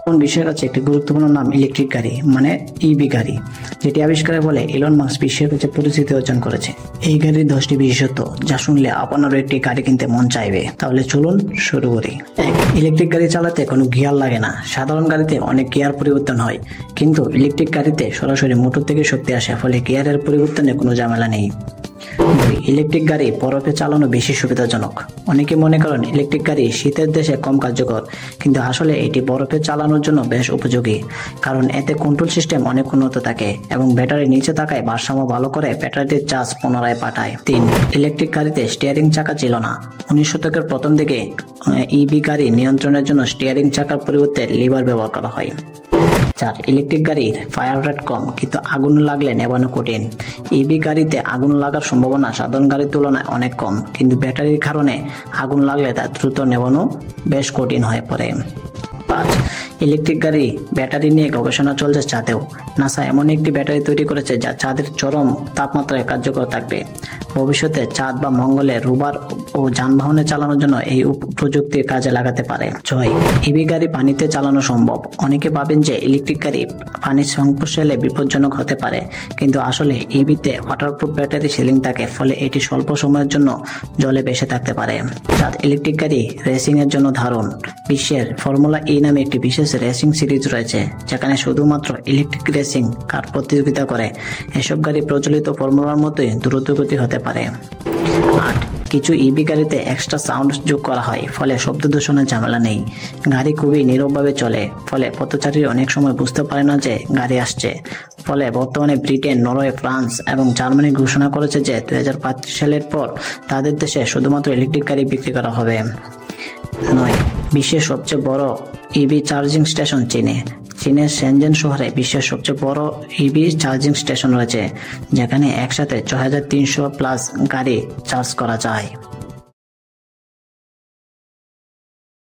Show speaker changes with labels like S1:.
S1: কোন বিশ্বের কাছে একটি গুরুত্বপূর্ণ নাম ইলেকট্রিক গাড়ি মানে ইভি গাড়ি, যেটি আবিষ্কারের ফলে ইলন মাস্ক বিশ্বের কাছে পরিচিতি অর্জন করেছে। এই গাড়ির 10টি বিশেষত্ব যা শুনলে আপনারও একটি গাড়ি কিনতে মন চাইবে। তাহলে চলুন শুরু করি। ইলেকট্রিক গাড়ি চালাতে কোনো গিয়ার লাগে না। সাধারণ গাড়িতে অনেক গিয়ার পরিবর্তন হয়, কিন্তু ইলেকট্রিক গাড়িতে সরাসরি মোটর থেকে শক্তি আসে, ফলে গিয়ারের পরিবর্তনে কোনো ঝামেলা নেই। ইলেকট্রিক গাড়ি বরফে চালানো বেশি সুবিধাজনক। অনেকে মনে করেন ইলেকট্রিক গাড়ি শীতের দেশে কম কার্যকর, কিন্তু আসলে এটি বরফে চালানোর জন্য বেশ উপযোগী, কারণ এতে কন্ট্রোল সিস্টেম অনেক উন্নত থাকে এবং ব্যাটারি নিচে থাকায় ভারসাম্য ভালো করে ব্যাটারিটির চার্জ পুনরায় পাঠায়। 3. ইলেকট্রিক গাড়িতে স্টিয়ারিং চাকা ছিল না। 19 শতকের প্রথম দিকে ইভি গাড়ি নিয়ন্ত্রণের জন্য স্টিয়ারিং চাকার পরিবর্তে লিভার ব্যবহার করা হয়। 4. ইলেকট্রিক গাড়ির ফায়ার রেট কম, কিন্তু আগুন লাগলে নেভানো কঠিন। ইভি গাড়িতে আগুন লাগার সম্ভাবনা সাধারণ গাড়ির তুলনায় অনেক কম, কিন্তু ব্যাটারির কারণে আগুন লাগলে তা দ্রুত নেভানো বেশ কঠিন হয়ে পড়ে। 5. ইলেকট্রিক গাড়ি ব্যাটারি নিয়ে গবেষণা চলছে চাঁদেও। নাসা এমন একটি ব্যাটারি তৈরি করেছে যা চাঁদের চরম তাপমাত্রায় কার্যকর থাকবে। ভবিষ্যতে চাঁদ বা মঙ্গলে রোভার ও যানবাহনে চালানোর জন্য এই প্রযুক্তির কাজে লাগাতে পারে। 6. ইভি গাড়ি পানিতে চালানো সম্ভব। অনেকে ভাবেন যে ইলেকট্রিক গাড়ি পানির সংস্পর্শে এলে বিপজ্জনক হতে পারে, কিন্তু আসলে ইভিতে ওয়াটারপ্রুফ ব্যাটারি সিলিং থাকে, ফলে এটি স্বল্প সময়ের জন্য জলে ভেসে থাকতে পারে। 7. ইলেকট্রিক গাড়ি রেসিং এর জন্য দারুণ। বিশ্বের ফর্মুলা ই নামে একটি বিশেষ রেসিং সিরিজ রয়েছে, যেখানে শুধুমাত্র ইলেকট্রিক রেসিং কার প্রতিযোগিতা করে। এসব গাড়ি প্রচলিত ফর্মুলার মতোই দ্রুতগতি হতে পারে। 8. কিছু ইভি গাড়িতে এক্সট্রা সাউন্ড যোগ করা হয়, ফলে শব্দ দূষণের ঝামেলা নেই। গাড়ি খুবই নীরবভাবে চলে, ফলে পথচারীরা অনেক সময় বুঝতে পারে না যে গাড়ি আসছে। ফলে বর্তমানে ব্রিটেন, নরওয়ে, ফ্রান্স এবং জার্মানি ঘোষণা করেছে যে 2025 সালের পর তাদের দেশে শুধুমাত্র ইলেকট্রিক গাড়ি বিক্রি করা হবে। 9. বিশ্বের সবচেয়ে বড় ইভি চার্জিং স্টেশন চীনের শেনজেন শহরে বিশ্বের সবচেয়ে বড় ইভি চার্জিং স্টেশন রয়েছে, যেখানে একসাথে 6300+ গাড়ি চার্জ করা যায়।